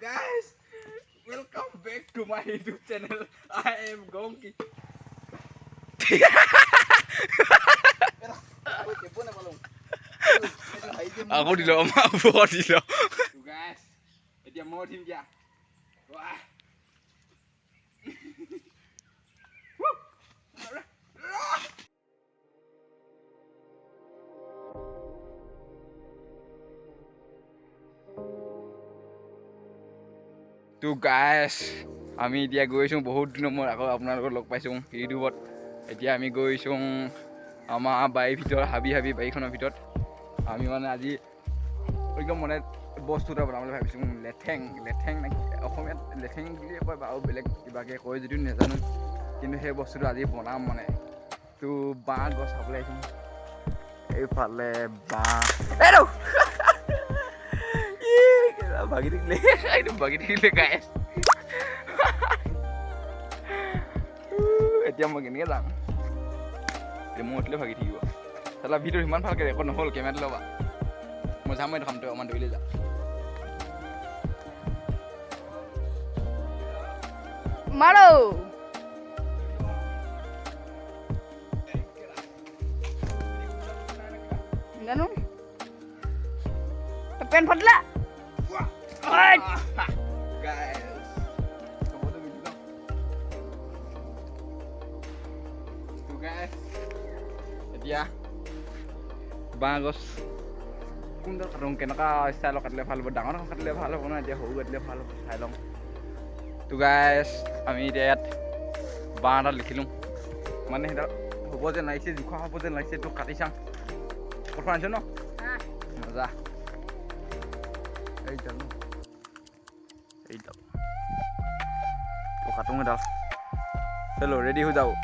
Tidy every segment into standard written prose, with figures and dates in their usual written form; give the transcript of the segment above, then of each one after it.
Guys, welcome back to my YouTube channel. I am Gongki. Aku di dalam mau di dalam. Guys, dia mau tim dia. Wah. Tuh guys, আমি এতিয়া গৈছোঁ বহুত দিনৰ মূৰত আকৌ আপোনালোকক লগ পাইছোঁ ইউটিউবত। এতিয়া আমি গৈছোঁ আমাৰ বাৰীৰ ভিতৰত হাবি বাৰীখনৰ ভিতৰত। আমি মানে আজি একদম মানে বস্তু এটা বনাবলৈ ভাবিছোঁ লেঠেং নেকি অসমীয়াত লেঠেং বুলিয়ে কয় বাৰু বেলেগ কিবাকৈ কয় যদিও নাজানো, কিন্তু সেই বস্তুটো আজি বনাম মানে। তো বাঁহ গছ চাবলৈ আহিছোঁ এইফালে বাঁহ ভাগি থাকিলে গাইছ। এতিয়া মই কেনেকৈ যাম, এতিয়া মই উঠিলে ভাগি থাকিব। চালা ভিডিঅ' সিমান ভালকৈ ৰেকৰ্ড নহ'ল, কেমেৰাটো ল'বা। মই যাম, মই দেখাম তই অকণমান দৌৰিলে যা। মাৰো জানো পেন ফাটিলা। এতিয়া বাঁহ গছ কোনডাল কাটোঁ, কেনেকুৱা ষ্টাইলত কাটিলে ভাল হ'ব, ডাঙৰ কাটিলে ভাল হ'ব ন, এতিয়া সৰু কাটিলে ভাল হ'ব চাই লওঁ। তো গাইছ আমি এতিয়া ইয়াত বাঁহ এডাল লিখিলোঁ, মানে সেইডাল হ'ব যেন লাগিছে, জোখা হ'ব যেন লাগিছে। তোক কাটি চাম, ক'ত আনিছ ন মজা। এইডাল তো কাটোঁ এডাল। চলো ৰেডি হৈ যাওঁ।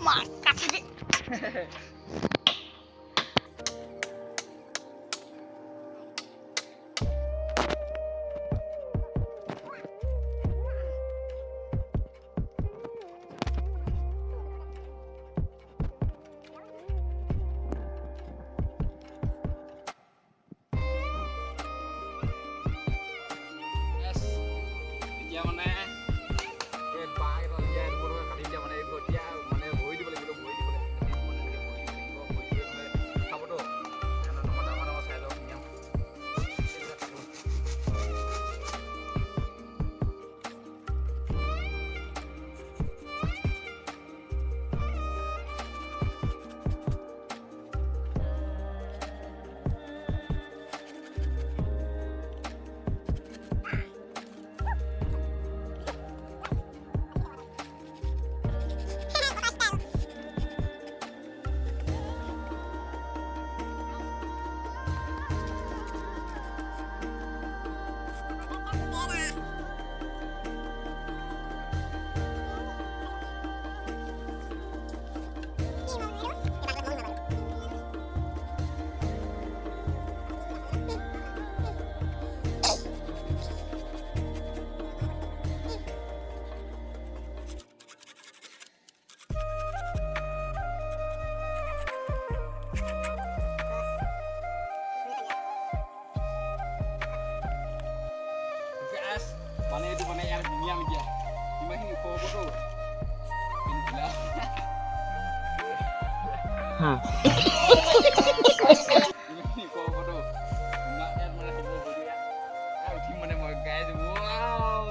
Makat ini. Yes. Dia mana? Dia bang itu dia buru kali dia mana itu dia. Mana itu mana yang dunia media, cuma ini kau betul, ini gila. Ini kau betul, enaknya mana semua betul ya. Tahu di mana mau guys, wow,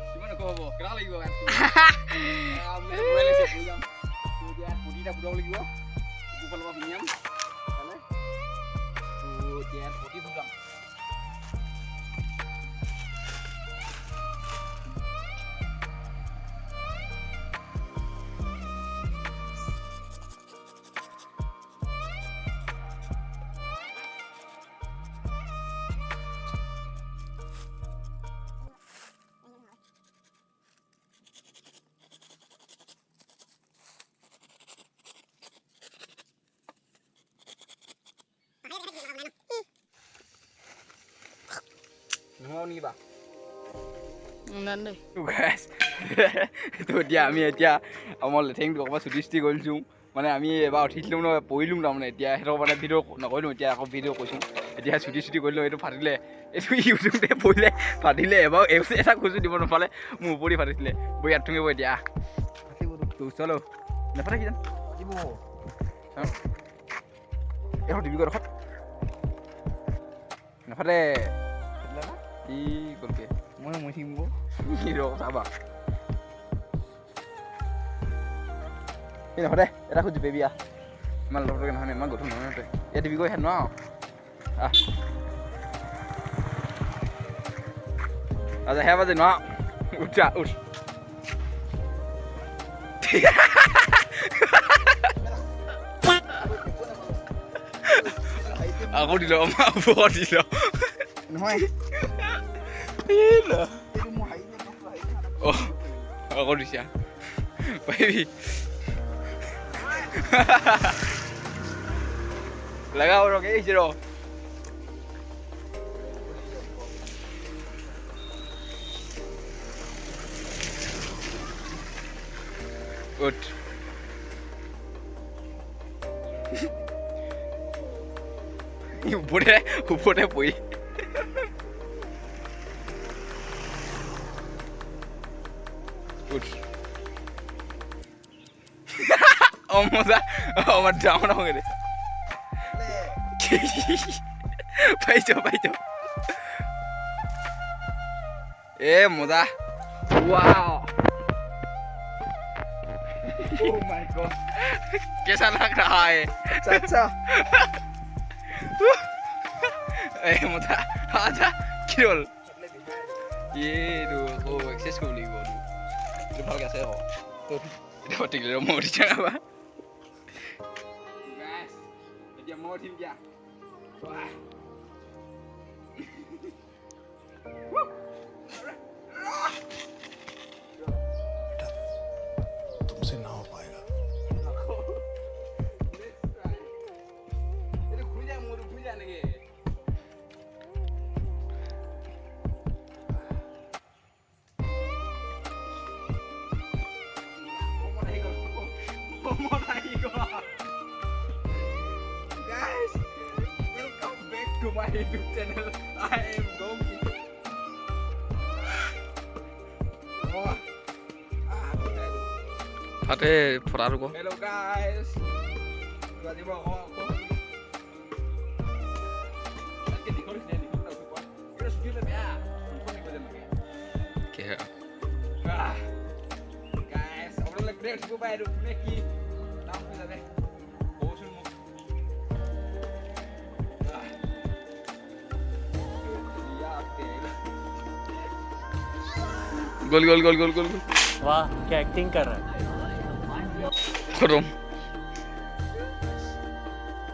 di mana kau betul, kenal lagi gua kan? Ambil boleh sih punya, kemudian putih dah budal lagi gua, ibu kalau mau pinjam, mana? Kemudian putih budal. নাপাওঁ নেকি বা নাই তো এতিয়া আমি আমাৰ লেঠেংটো অকণমান চুটি কৰিছোঁ মানে আমি এবাৰ উঠিছিলোঁ ন পৰিলোঁ তাৰমানে এতিয়া সিহঁতক মানে ভিডিঅ' নকৰিলোঁ এতিয়া আকৌ ভিডিঅ' কৈছোঁ এতিয়া চুটি কৰিলোঁ এইটো ফাটিলে এইটো ইউটিউবতে পৰিলে ফাটিলে এবাৰ এটা খোজো দিব নাপালে মোৰ ওপৰি ফাটিছিলে বৈ ইয়াত থুঙিব এতিয়া চলো নাফাটে কি জান এখন দিবি ঘৰ নাফাটে ই গ'লকে মই থাকিব ৰ চাবা এই নাফাটে এটা খুজি বেবি ইমান লগৰকে নহয় ইমান গধুৰ নহয় সিহঁতে ইয়াত দিবি গৈ হেন ন আচ্ছা সেয়া বাজে ন উঠা উঠ আকৌ দিল আমাৰ ওপৰত দিল নহয় আকৌ দিছা পাৰিবি লগাও ৰ আহিছে ৰ উঠ ওপৰতে পৰি উঠ মজা আমার যাও না রে পাইছো এ মজা वाओ ओह माय गॉड कैसा लग रहा है अच्छा ए मजा आजा किल ये तो एक्सेस को लिगो तो ভালকে আছে তো এটা পাটিলে মৰি যাবা গাইস এতিয়া মই উঠিম দিয়া तुमसे ना हो पाएगा ये खुल जाने के Guys, welcome back to my YouTube channel. I am Donkey. Ate foraru ko. Hello guys. Lagi mau aku. Nanti di koris dia di koris aku. Kita sudah ya. Kayak. Guys, orang lagi break juga baru neki. Tahu kita deh. Bosan mu. गोल वाह क्या acting कर रहा है खरम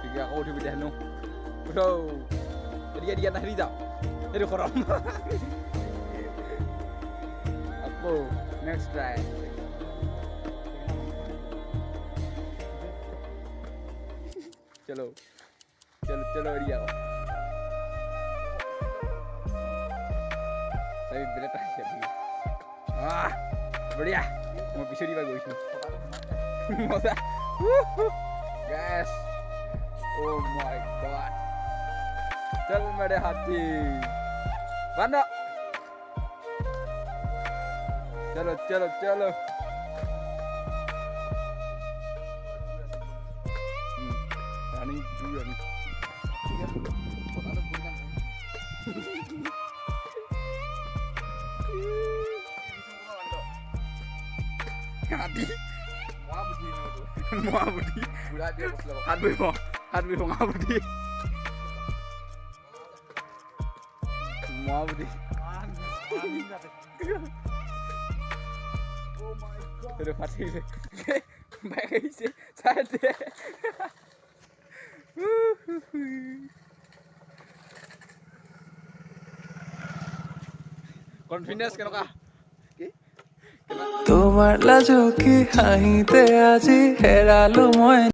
ठीक है aku udah no udah dia tadi dah itu खरम aku next try चलो dia tapi berat aja wah बढ़िया mau bisa di bagus masa guys oh my god चल मेरे हाथी बंदा चलो running hati mau budi udah dia hati mau budi mau budi oh my god udah pasti baik sih sadar confidence কেনকা তোমার লাজকে হাঁহিতে আজি হেৰালো মই